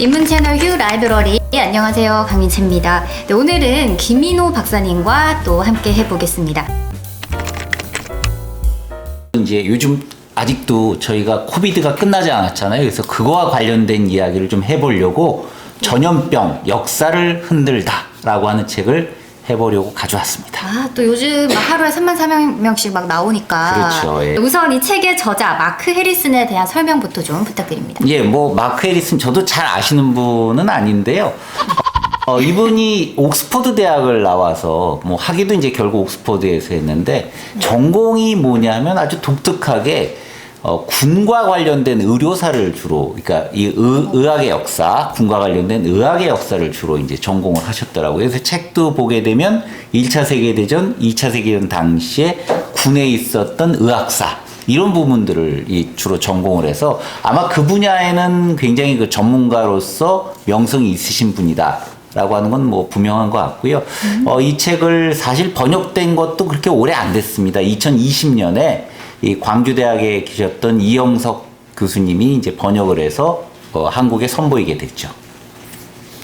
입문 채널 휴 라이브러리 안녕하세요, 강민채입니다. 네, 오늘은 김인호 박사님과 또 함께 해보겠습니다. 이제 요즘 아직도 저희가 코비드가 끝나지 않았잖아요. 그래서 그거와 관련된 이야기를 좀 해보려고 전염병 역사를 흔들다라고 하는 책을 해보려고 가져왔습니다. 아, 또 요즘 막 하루에 34,000명씩 막 나오니까. 그렇죠. 예. 우선 이 책의 저자 마크 해리슨에 대한 설명부터 좀 부탁드립니다. 예, 뭐 마크 해리슨 저도 잘 아시는 분은 아닌데요. 이분이 옥스퍼드 대학을 나와서 뭐 학위도 이제 결국 옥스퍼드에서 했는데 전공이 뭐냐면 아주 독특하게 군과 관련된 의료사를 주로, 그러니까 이 의학의 역사, 군과 관련된 의학의 역사를 주로 이제 전공을 하셨더라고요. 그래서 책도 보게 되면 1차 세계대전, 2차 세계대전 당시에 군에 있었던 의학사, 이런 부분들을 주로 전공을 해서 아마 그 분야에는 굉장히 그 전문가로서 명성이 있으신 분이다. 라고 하는 건 뭐 분명한 것 같고요. 이 책을 사실 번역된 것도 그렇게 오래 안 됐습니다. 2020년에 이 광주대학에 계셨던 이영석 교수님이 이제 번역을 해서 한국에 선보이게 됐죠.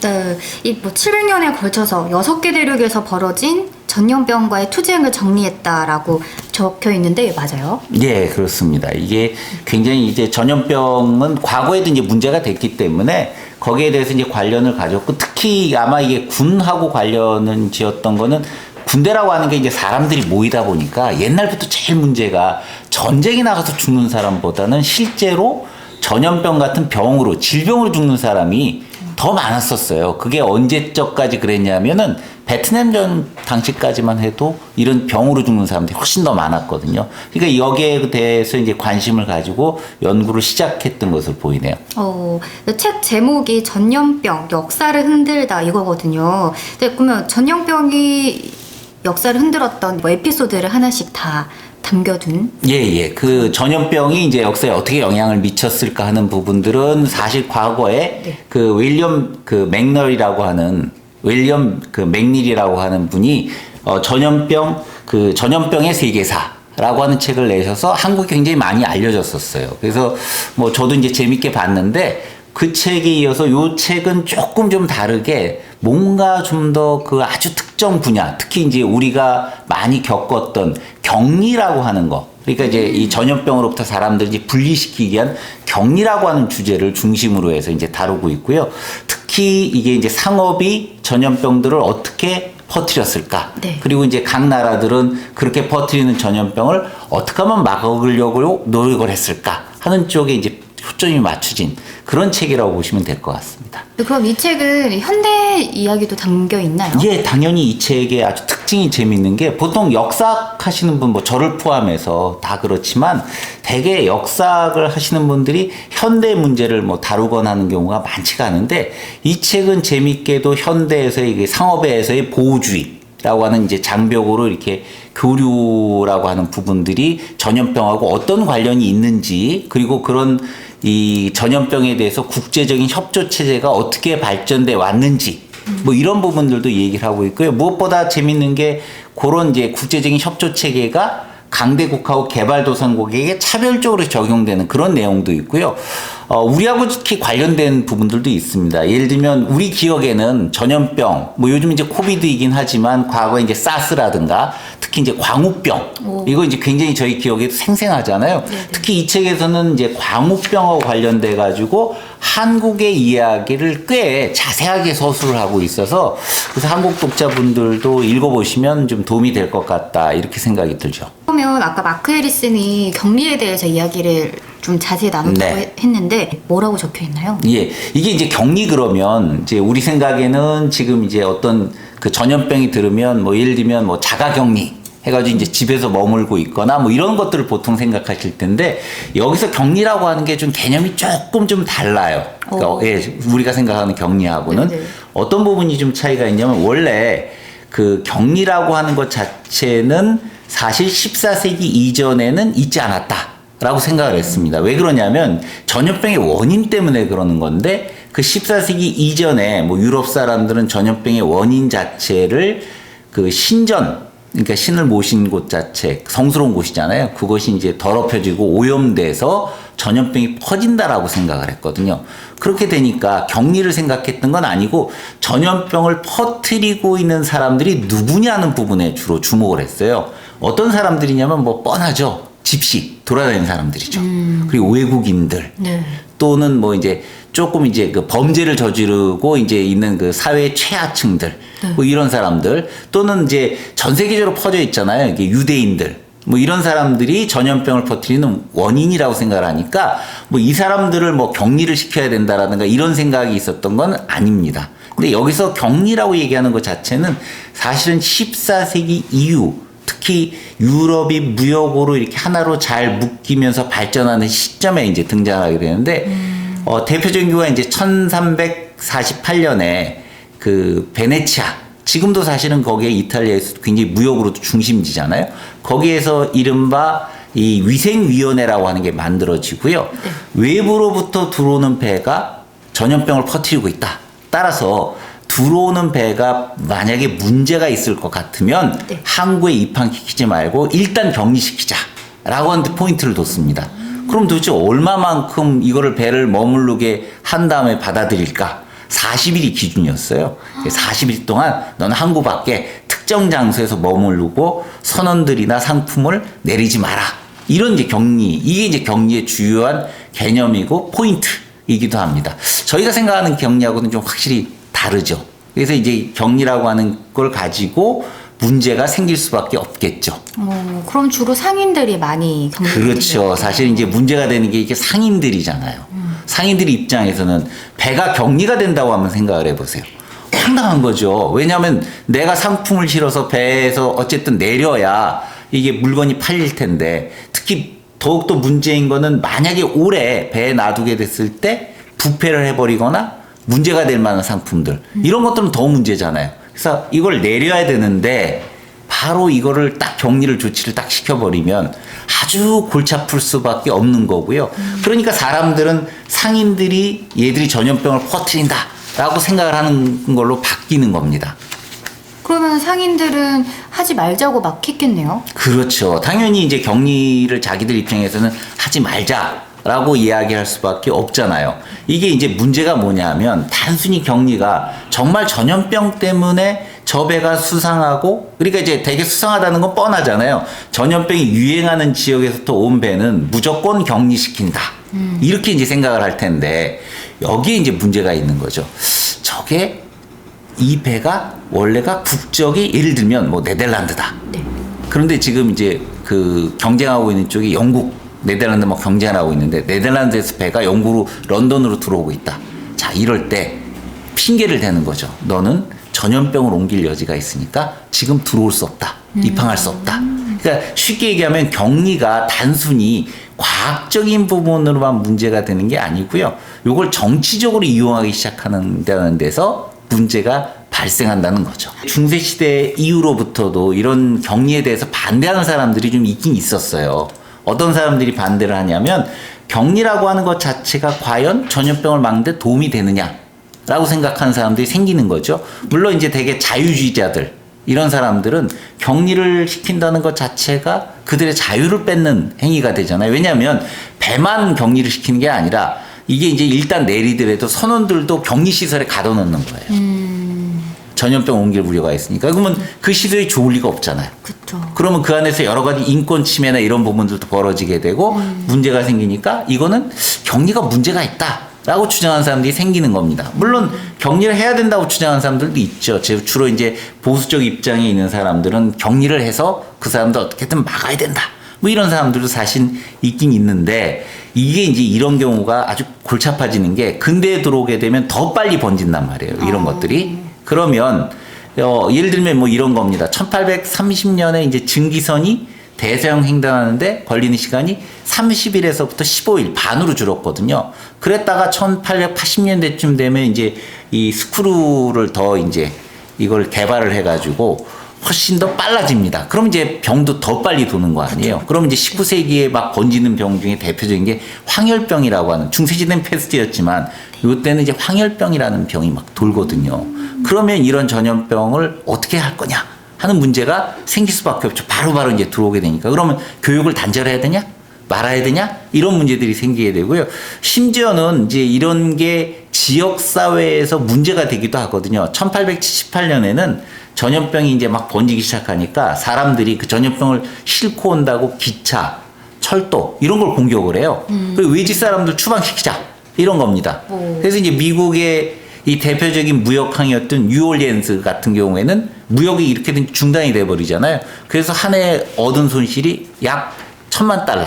네, 이 뭐 700년에 걸쳐서 6개 대륙에서 벌어진 전염병과의 투쟁을 정리했다라고 적혀 있는데 맞아요? 예, 그렇습니다. 이게 굉장히 이제 전염병은 과거에도 이제 문제가 됐기 때문에 거기에 대해서 이제 관련을 가졌고, 특히 아마 이게 군하고 관련을 지었던 거는 군대라고 하는 게 이제 사람들이 모이다 보니까 옛날부터 제일 문제가 전쟁에 나가서 죽는 사람보다는 실제로 전염병 같은 병으로, 질병으로 죽는 사람이 더 많았었어요. 그게 언제적까지 그랬냐면은 베트남전 당시까지만 해도 이런 병으로 죽는 사람들이 훨씬 더 많았거든요. 그러니까 여기에 대해서 이제 관심을 가지고 연구를 시작했던 것으로 보이네요. 책 제목이 전염병 역사를 흔들다 이거거든요. 근데 그러면 전염병이 역사를 흔들었던 뭐 에피소드를 하나씩 다 담겨둔? 예. 그 전염병이 이제 역사에 어떻게 영향을 미쳤을까 하는 부분들은 사실 과거에 네. 그 윌리엄 그 맥널이라고 하는 맥닐이라고 하는 분이 전염병의 세계사라고 하는 책을 내셔서 한국에 굉장히 많이 알려졌었어요. 그래서 뭐 저도 이제 재밌게 봤는데 그 책에 이어서 요 책은 조금 좀 다르게 뭔가 좀 더 그 아주 특정 분야, 특히 이제 우리가 많이 겪었던 격리라고 하는 거. 그러니까 이제 이 전염병으로부터 사람들을 이제 분리시키기 위한 격리라고 하는 주제를 중심으로 해서 이제 다루고 있고요. 특히 이게 이제 상업이 전염병들을 어떻게 퍼뜨렸을까? 네. 그리고 이제 각 나라들은 그렇게 퍼뜨리는 전염병을 어떻게 하면 막으려고 노력을 했을까? 하는 쪽에 이제 초점이 맞춰진 그런 책이라고 보시면 될 것 같습니다. 그럼 이 책은 현대 이야기도 담겨 있나요? 예, 당연히 이 책의 아주 특징이 재밌는 게 보통 역사학 하시는 분, 뭐 저를 포함해서 다 그렇지만 대개 역사학을 하시는 분들이 현대 문제를 뭐 다루거나 하는 경우가 많지가 않은데 이 책은 재밌게도 현대에서의 이게 상업에서의 보호주의라고 하는 이제 장벽으로 이렇게 교류라고 하는 부분들이 전염병하고 어떤 관련이 있는지, 그리고 그런 이 전염병에 대해서 국제적인 협조 체제가 어떻게 발전돼 왔는지, 뭐 이런 부분들도 얘기를 하고 있고요. 무엇보다 재밌는 게 그런 이제 국제적인 협조 체계가 강대국하고 개발도상국에게 차별적으로 적용되는 그런 내용도 있고요. 우리하고 특히 관련된 부분들도 있습니다. 예를 들면 우리 기억에는 전염병, 뭐 요즘 이제 코비드이긴 하지만 과거에 이제 사스라든가 특히 이제 광우병, 이거 이제 굉장히 저희 기억에 생생하잖아요. 네네. 특히 이 책에서는 이제 광우병하고 관련돼 가지고 한국의 이야기를 꽤 자세하게 서술을 하고 있어서 그래서 한국 독자분들도 읽어보시면 좀 도움이 될 것 같다, 이렇게 생각이 들죠. 그러면 아까 마크 해리슨이 격리에 대해서 이야기를 좀 자세히 나눴다고 네. 했는데 뭐라고 적혀 있나요? 예, 이게 이제 격리 그러면 이제 우리 생각에는 지금 이제 어떤 그 전염병이 들으면 뭐 예를 들면 뭐 자가격리 해가지고 이제 집에서 머물고 있거나 뭐 이런 것들을 보통 생각하실 텐데 여기서 격리라고 하는 게 좀 개념이 조금 좀 달라요. 그러니까 예, 우리가 생각하는 격리하고는 네네. 어떤 부분이 좀 차이가 있냐면 원래 그 격리라고 하는 것 자체는 사실 14세기 이전에는 있지 않았다라고 생각을 했습니다. 왜 그러냐면 전염병의 원인 때문에 그러는 건데 그 14세기 이전에 뭐 유럽 사람들은 전염병의 원인 자체를 그 신전, 그러니까 신을 모신 곳 자체 성스러운 곳이잖아요. 그것이 이제 더럽혀지고 오염돼서 전염병이 퍼진다라고 생각을 했거든요. 그렇게 되니까 격리를 생각했던 건 아니고 전염병을 퍼뜨리고 있는 사람들이 누구냐는 부분에 주로 주목을 했어요. 어떤 사람들이냐면 뭐 뻔하죠. 집시 돌아다니는 사람들이죠. 그리고 외국인들 네. 또는 뭐 이제 조금 이제 그 범죄를 저지르고 이제 있는 그 사회 최하층들 뭐 이런 사람들 또는 이제 전 세계적으로 퍼져 있잖아요. 이게 유대인들 뭐 이런 사람들이 전염병을 퍼뜨리는 원인이라고 생각을 하니까 뭐 이 사람들을 뭐 격리를 시켜야 된다라든가 이런 생각이 있었던 건 아닙니다. 근데 여기서 격리라고 얘기하는 것 자체는 사실은 14세기 이후 특히 유럽이 무역으로 이렇게 하나로 잘 묶이면서 발전하는 시점에 이제 등장하게 되는데 대표적인 경우가 이제 1348년에 그 베네치아 지금도 사실은 거기에 이탈리아에서 굉장히 무역으로도 중심지잖아요. 거기에서 이른바 이 위생위원회라고 하는 게 만들어지고요. 네. 외부로부터 들어오는 배가 전염병을 퍼뜨리고 있다. 따라서 들어오는 배가 만약에 문제가 있을 것 같으면 네. 항구에 입항시키지 말고 일단 격리시키자라고 하는 데 포인트를 뒀습니다. 그럼 도대체 얼마만큼 이거를 배를 머무르게 한 다음에 받아들일까? 40일이 기준이었어요. 40일 동안 너는 항구 밖에 특정 장소에서 머무르고 선원들이나 상품을 내리지 마라. 이런 이제 격리, 이게 이제 격리의 주요한 개념이고 포인트이기도 합니다. 저희가 생각하는 격리하고는 좀 확실히 다르죠. 그래서 이제 격리라고 하는 걸 가지고 문제가 생길 수밖에 없겠죠. 그럼 주로 상인들이 많이 격리를 그렇죠. 사실 이제 문제가 되는 게 이게 상인들이잖아요. 상인들 입장에서는 배가 격리가 된다고 한번 생각을 해보세요. 황당한 거죠. 왜냐하면 내가 상품을 실어서 배에서 어쨌든 내려야 이게 물건이 팔릴 텐데 특히 더욱더 문제인 거는 만약에 오래 배에 놔두게 됐을 때 부패를 해버리거나 문제가 될 만한 상품들 이런 것들은 더 문제잖아요. 그래서 이걸 내려야 되는데 바로 이거를 딱 격리를 조치를 딱 시켜버리면 아주 골치 아플 수밖에 없는 거고요. 그러니까 사람들은 상인들이 얘들이 전염병을 퍼뜨린다라고 생각을 하는 걸로 바뀌는 겁니다. 그러면 상인들은 하지 말자고 막 했겠네요. 그렇죠. 당연히 이제 격리를 자기들 입장에서는 하지 말자라고 이야기할 수밖에 없잖아요. 이게 이제 문제가 뭐냐면 단순히 격리가 정말 전염병 때문에 저 배가 수상하고 그러니까 이제 되게 수상하다는 건 뻔하잖아요. 전염병이 유행하는 지역에서부터 온 배는 무조건 격리시킨다. 이렇게 이제 생각을 할 텐데 여기에 이제 문제가 있는 거죠. 저게 이 배가 원래가 국적이 예를 들면 뭐 네덜란드다. 네. 그런데 지금 이제 그 경쟁하고 있는 쪽이 영국, 네덜란드 뭐 경쟁하고 있는데 네덜란드에서 배가 영국으로 런던으로 들어오고 있다. 자, 이럴 때 핑계를 대는 거죠. 너는 전염병을 옮길 여지가 있으니까 지금 들어올 수 없다. 입항할 수 없다. 그러니까 쉽게 얘기하면 격리가 단순히 과학적인 부분으로만 문제가 되는 게 아니고요. 이걸 정치적으로 이용하기 시작하는 데서 문제가 발생한다는 거죠. 중세시대 이후로부터도 이런 격리에 대해서 반대하는 사람들이 좀 있긴 있었어요. 어떤 사람들이 반대를 하냐면 격리라고 하는 것 자체가 과연 전염병을 막는 데 도움이 되느냐라고 생각하는 사람들이 생기는 거죠. 물론 이제 되게 자유주의자들 이런 사람들은 격리를 시킨다는 것 자체가 그들의 자유를 뺏는 행위가 되잖아요. 왜냐하면 배만 격리를 시키는 게 아니라 이게 이제 일단 내리더라도 선원들도 격리시설에 가둬놓는 거예요. 전염병 옮길 우려가 있으니까. 그러면 그 시설이 좋을 리가 없잖아요. 그렇죠. 그러면 그 안에서 여러 가지 인권 침해나 이런 부분들도 벌어지게 되고 문제가 생기니까 이거는 격리가 문제가 있다라고 주장하는 사람들이 생기는 겁니다. 물론 격리를 해야 된다고 주장하는 사람들도 있죠. 주로 이제 보수적 입장에 있는 사람들은 격리를 해서 그 사람들 어떻게든 막아야 된다. 뭐 이런 사람들도 사실 있긴 있는데 이게 이제 이런 경우가 아주 골치 아파지는 게 근대에 들어오게 되면 더 빨리 번진단 말이에요. 이런 것들이. 그러면 예를 들면 뭐 이런 겁니다. 1830년에 이제 증기선이 대서양 횡단하는데 걸리는 시간이 30일에서부터 15일 반으로 줄었거든요. 그랬다가 1880년대쯤 되면 이제 이 스크루를 더 이제 이걸 개발을 해가지고 훨씬 더 빨라집니다. 그럼 이제 병도 더 빨리 도는 거 아니에요. 그럼 이제 19세기에 막 번지는 병 중에 대표적인 게 황열병이라고 하는 중세시대는 패스트였지만 이때는 이제 황열병이라는 병이 막 돌거든요. 그러면 이런 전염병을 어떻게 할 거냐? 하는 문제가 생길 수밖에 없죠. 바로바로 이제 들어오게 되니까. 그러면 교육을 단절해야 되냐? 말아야 되냐? 이런 문제들이 생기게 되고요. 심지어는 이제 이런 게 지역사회에서 문제가 되기도 하거든요. 1878년에는 전염병이 이제 막 번지기 시작하니까 사람들이 그 전염병을 싣고 온다고 기차, 철도 이런 걸 공격을 해요. 그리고 외지 사람들 추방시키자 이런 겁니다. 그래서 이제 미국의 이 대표적인 무역항이었던 뉴올리언스 같은 경우에는 무역이 이렇게 된 중단이 돼버리잖아요. 그래서 한 해 얻은 손실이 약 1,000만 달러.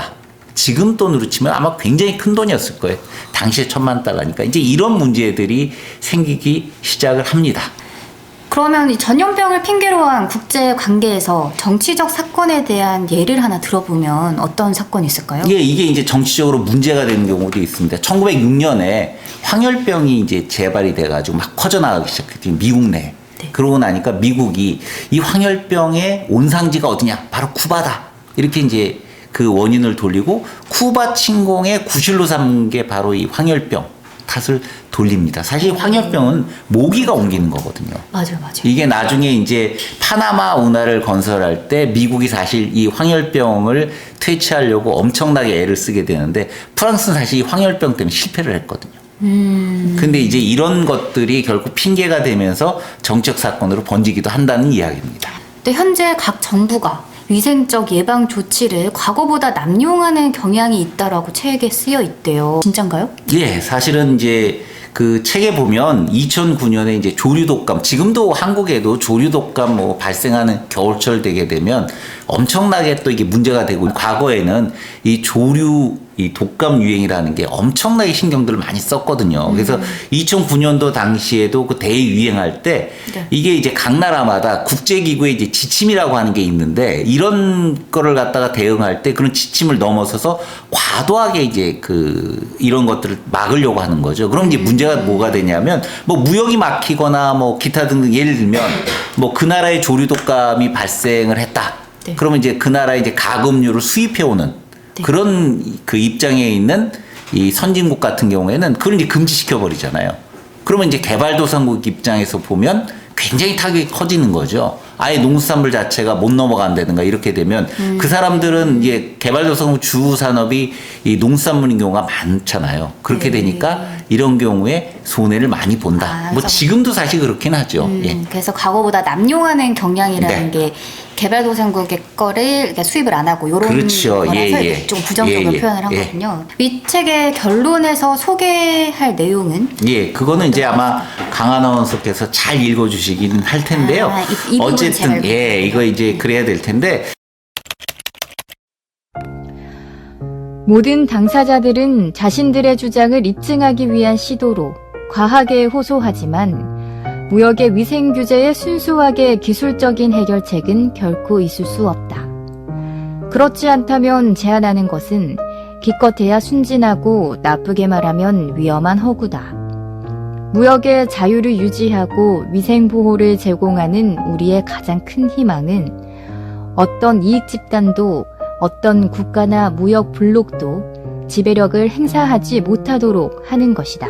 지금 돈으로 치면 아마 굉장히 큰 돈이었을 거예요. 당시에 1,000만 달러니까. 이제 이런 문제들이 생기기 시작을 합니다. 그러면 이 전염병을 핑계로 한 국제 관계에서 정치적 사건에 대한 예를 하나 들어보면 어떤 사건이 있을까요? 예, 이게 이제 정치적으로 문제가 되는 경우도 있습니다. 1906년에 황열병이 이제 재발이 돼가지고 막 퍼져나가기 시작했더니 미국 내에. 네. 그러고 나니까 미국이 이 황열병의 온상지가 어디냐? 바로 쿠바다. 이렇게 이제 그 원인을 돌리고 쿠바 침공의 구실로 삼은 게 바로 이 황열병 탓을 돌립니다. 사실 황열병은 모기가 옮기는 거거든요. 맞아요. 이게 나중에 이제 파나마 운하를 건설할 때 미국이 사실 이 황열병을 퇴치하려고 엄청나게 애를 쓰게 되는데 프랑스는 사실 이 황열병 때문에 실패를 했거든요. 근데 이제 이런 것들이 결국 핑계가 되면서 정책 사건으로 번지기도 한다는 이야기입니다. 근데 현재 각 정부가 위생적 예방 조치를 과거보다 남용하는 경향이 있다라고 책에 쓰여 있대요. 진짠가요? 예, 사실은 이제 그 책에 보면 2009년에 이제 조류독감, 지금도 한국에도 조류독감 뭐 발생하는 겨울철 되게 되면 엄청나게 또 이게 문제가 되고, 과거에는 이 조류 이 독감 유행이라는 게 엄청나게 신경들을 많이 썼거든요. 그래서 2009년도 당시에도 그 대유행할 때 네. 이게 이제 각 나라마다 국제기구의 이제 지침이라고 하는 게 있는데, 이런 거를 갖다가 대응할 때 그런 지침을 넘어서서 과도하게 이제 그 이런 것들을 막으려고 하는 거죠. 그럼 이제 문제가 뭐가 되냐면, 뭐 무역이 막히거나 뭐 기타 등등, 예를 들면 뭐 그 나라의 조류 독감이 발생을 했다. 네. 그러면 이제 그 나라에 이제 가금류를 수입해 오는 네. 그런 그 입장에 있는 이 선진국 같은 경우에는 그걸 이제 금지시켜 버리잖아요. 그러면 이제 개발도상국 입장에서 보면 굉장히 타격이 커지는 거죠. 아예 농수산물 자체가 못 넘어간다든가 이렇게 되면 그 사람들은 이제 개발도상국 주 산업이 이 농수산물인 경우가 많잖아요. 그렇게 네. 되니까 이런 경우에 손해를 많이 본다. 뭐 그래서 지금도 사실 그렇긴 하죠. 예. 그래서 과거보다 남용하는 네. 경향이라는 게 개발도상국의 거를 이렇게 수입을 안 하고 이런 그렇죠. 거라서 예. 좀 부정적으로 예. 표현을 한 예. 거군요. 이 책의 결론에서 소개할 내용은 예, 그거는 이제 아마 강 아나운서께서 잘 읽어주시긴 할 텐데요. 이 부분 제가 어쨌든 읽을게요. 예, 이거 이제 그래야 될 텐데. 모든 당사자들은 자신들의 주장을 입증하기 위한 시도로 과하게 호소하지만 무역의 위생 규제에 순수하게 기술적인 해결책은 결코 있을 수 없다. 그렇지 않다면 제안하는 것은 기껏해야 순진하고 나쁘게 말하면 위험한 허구다. 무역의 자유를 유지하고 위생 보호를 제공하는 우리의 가장 큰 희망은 어떤 이익 집단도 어떤 국가나 무역 블록도 지배력을 행사하지 못하도록 하는 것이다.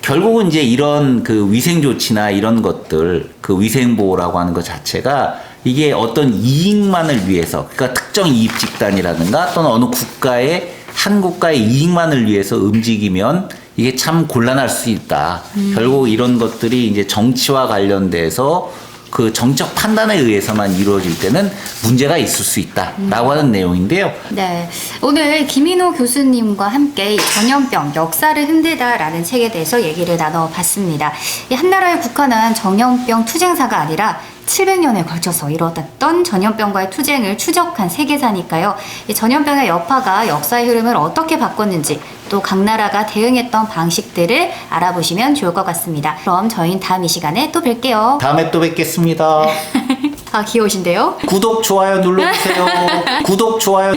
결국은 이제 이런 그 위생 조치나 이런 것들, 그 위생 보호라고 하는 것 자체가 이게 어떤 이익만을 위해서, 그러니까 특정 이익 집단이라든가 또는 어느 국가의 한 국가의 이익만을 위해서 움직이면 이게 참 곤란할 수 있다. 결국 이런 것들이 이제 정치와 관련돼서 그 정책 판단에 의해서만 이루어질 때는 문제가 있을 수 있다라고 하는 내용인데요. 네, 오늘 김인호 교수님과 함께 이 전염병 역사를 흔들다라는 책에 대해서 얘기를 나눠봤습니다. 이 한나라에 국한한 전염병 투쟁사가 아니라 700년에 걸쳐서 일어났던 전염병과의 투쟁을 추적한 세계사니까요. 이 전염병의 여파가 역사의 흐름을 어떻게 바꿨는지, 또 각 나라가 대응했던 방식들을 알아보시면 좋을 것 같습니다. 그럼 저희는 다음 이 시간에 또 뵐게요. 다음에 또 뵙겠습니다. 아, 귀여우신데요? 구독, 좋아요 눌러주세요. 구독, 좋아요.